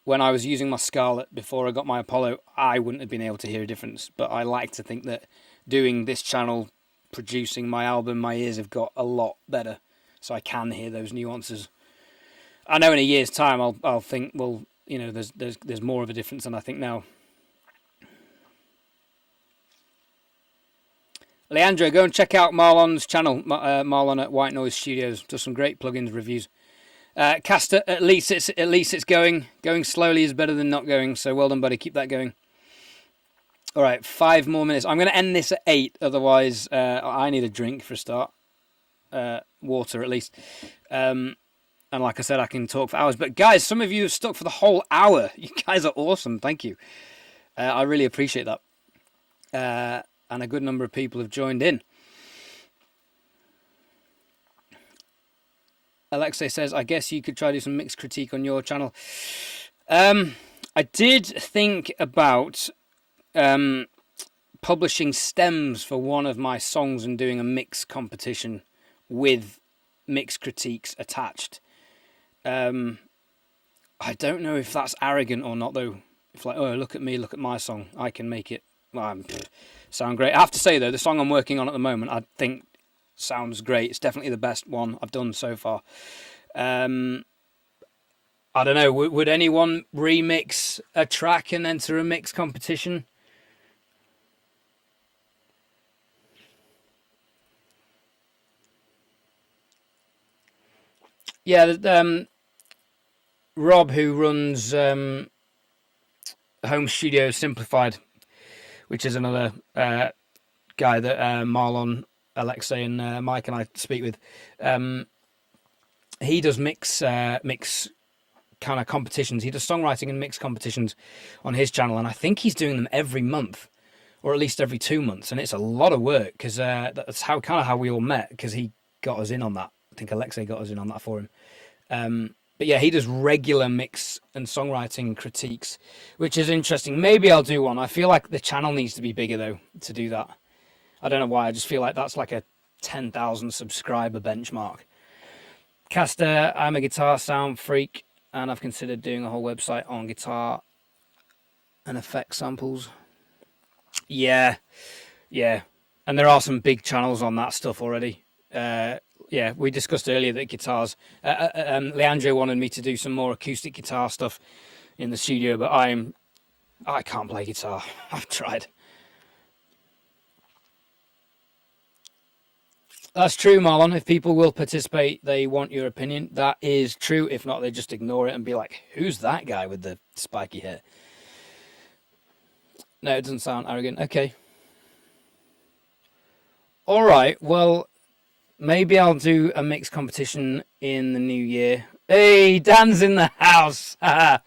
when I was using my Scarlett before I got my Apollo, I wouldn't have been able to hear a difference. But I like to think that doing this channel, producing my album, my ears have got a lot better. So I can hear those nuances. I know in a year's time I'll think, well, there's more of a difference than I think now. Leandro, go and check out Marlon's channel, Marlon at White Noise Studios. Does some great plugins reviews. Castor, at least it's going slowly is better than not going. So well done, buddy. Keep that going. All right, 5 more minutes. I'm going to end this at 8. Otherwise, I need a drink for a start. Water at least. And like I said, I can talk for hours. But guys, some of you have stuck for the whole hour. You guys are awesome. Thank you. I really appreciate that. And a good number of people have joined in. Alexei says, I guess you could try to do some mixed critique on your channel. I did think about publishing stems for one of my songs and doing a mix competition with mixed critiques attached. I don't know if that's arrogant or not, though. If look at me, look at my song. I can make it sound great. I have to say, though, the song I'm working on at the moment, I think sounds great. It's definitely the best one I've done so far. I don't know. Would anyone remix a track and enter a mix competition? Yeah, Rob, who runs Home Studio Simplified, which is another guy that Marlon, Alexei, and Mike and I speak with. He does mix kind of competitions. He does songwriting and mix competitions on his channel, and I think he's doing them every month, or at least every 2 months. And it's a lot of work because that's how we all met. Because he got us in on that. I think Alexei got us in on that for him. But yeah, he does regular mix and songwriting critiques, which is interesting. Maybe I'll do one. I feel like the channel needs to be bigger, though, to do that. I don't know why. I just feel like that's like a 10,000 subscriber benchmark. Castor, I'm a guitar sound freak, and I've considered doing a whole website on guitar and effect samples. Yeah. And there are some big channels on that stuff already. Yeah, we discussed earlier that guitars. Leandro wanted me to do some more acoustic guitar stuff in the studio, but I can't play guitar. I've tried. That's true, Marlon. If people will participate, they want your opinion. That is true. If not, they just ignore it and be like, who's that guy with the spiky hair? No, it doesn't sound arrogant. Okay. All right. Well, maybe I'll do a mixed competition in the new year. Hey, Dan's in the house. How's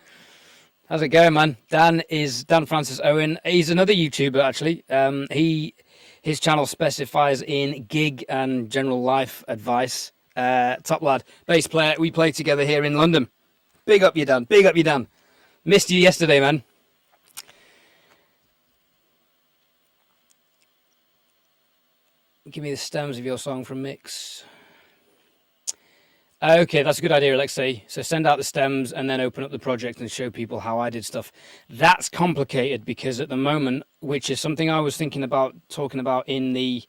it going, man? Dan is Dan Francis Owen. He's another YouTuber, actually. His channel specifies in gig and general life advice. Top lad, bass player. We play together here in London. Big up you, Dan. Big up you, Dan. Missed you yesterday, man. Give me the stems of your song from Mix. Okay, that's a good idea, Alexei. So send out the stems and then open up the project and show people how I did stuff. That's complicated because at the moment, which is something I was thinking about talking about in the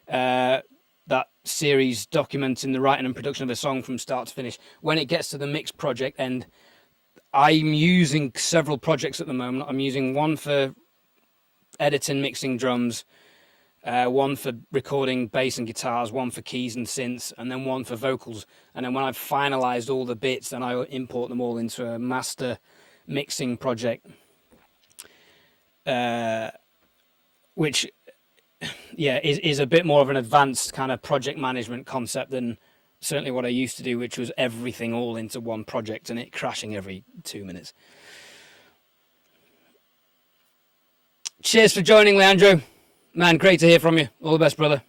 that series documenting the writing and production of a song from start to finish. When it gets to the mix project, and I'm using several projects at the moment. I'm using one for editing, mixing drums, one for recording bass and guitars, one for keys and synths, and then one for vocals. And then when I've finalized all the bits, then I import them all into a master mixing project, which, yeah, is a bit more of an advanced kind of project management concept than certainly what I used to do, which was everything all into one project and it crashing every 2 minutes. Cheers for joining, Leandro. Man, great to hear from you. All the best, brother.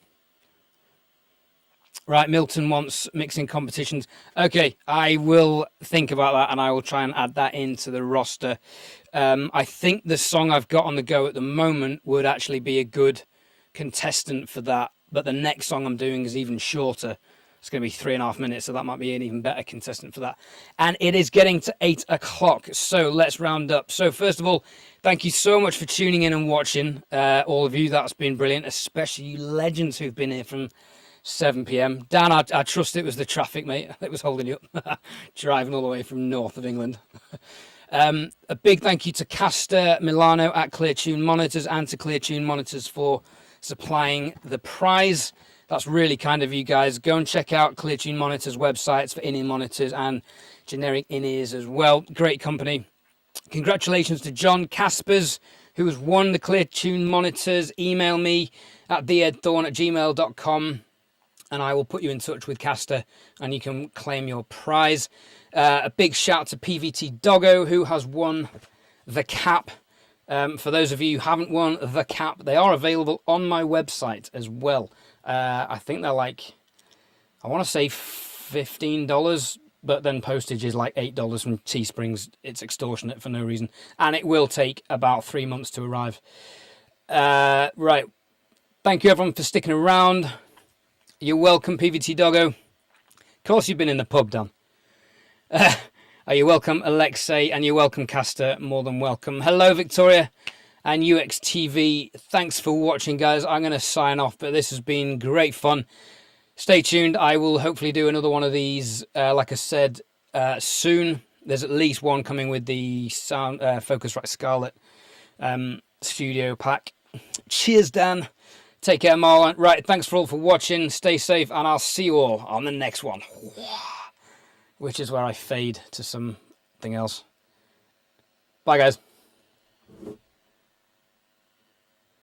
Right, Milton wants mixing competitions. Okay, I will think about that and I will try and add that into the roster. I think the song I've got on the go at the moment would actually be a good contestant for that. But the next song I'm doing is even shorter. It's going to be 3.5 minutes, so that might be an even better contestant for that. And it is getting to 8 o'clock, so let's round up. So first of all, thank you so much for tuning in and watching. All of you, that's been brilliant, especially you legends who've been here from 7 p.m. Dan, I trust it was the traffic, mate, that was holding you up, driving all the way from north of England. A big thank you to Castor Milano at Clear Tune Monitors and to Clear Tune Monitors for supplying the prize. That's really kind of you guys. Go and check out Clear Tune Monitors websites for in-ear monitors and generic in-ears as well. Great company. Congratulations to John Caspers, who has won the Clear Tune Monitors. Email me at theedthorne@gmail.com and I will put you in touch with Castor and you can claim your prize. A big shout to PVT Doggo, who has won the cap. For those of you who haven't won the cap, they are available on my website as well. I think they're like, I want to say $15, but then postage is like $8 from Teesprings. It's extortionate for no reason. And it will take about 3 months to arrive. Right. Thank you everyone for sticking around. You're welcome, PVT Doggo. Of course you've been in the pub, Dan. You're welcome, Alexei, and you're welcome, Castor. More than welcome. Hello, Victoria. And UXTV, thanks for watching, guys. I'm going to sign off, but this has been great fun. Stay tuned. I will hopefully do another one of these, like I said, soon. There's at least one coming with the sound Focusrite Scarlett studio pack. Cheers, Dan. Take care, Marlon. Right, thanks for all for watching. Stay safe, and I'll see you all on the next one. Which is where I fade to something else. Bye, guys.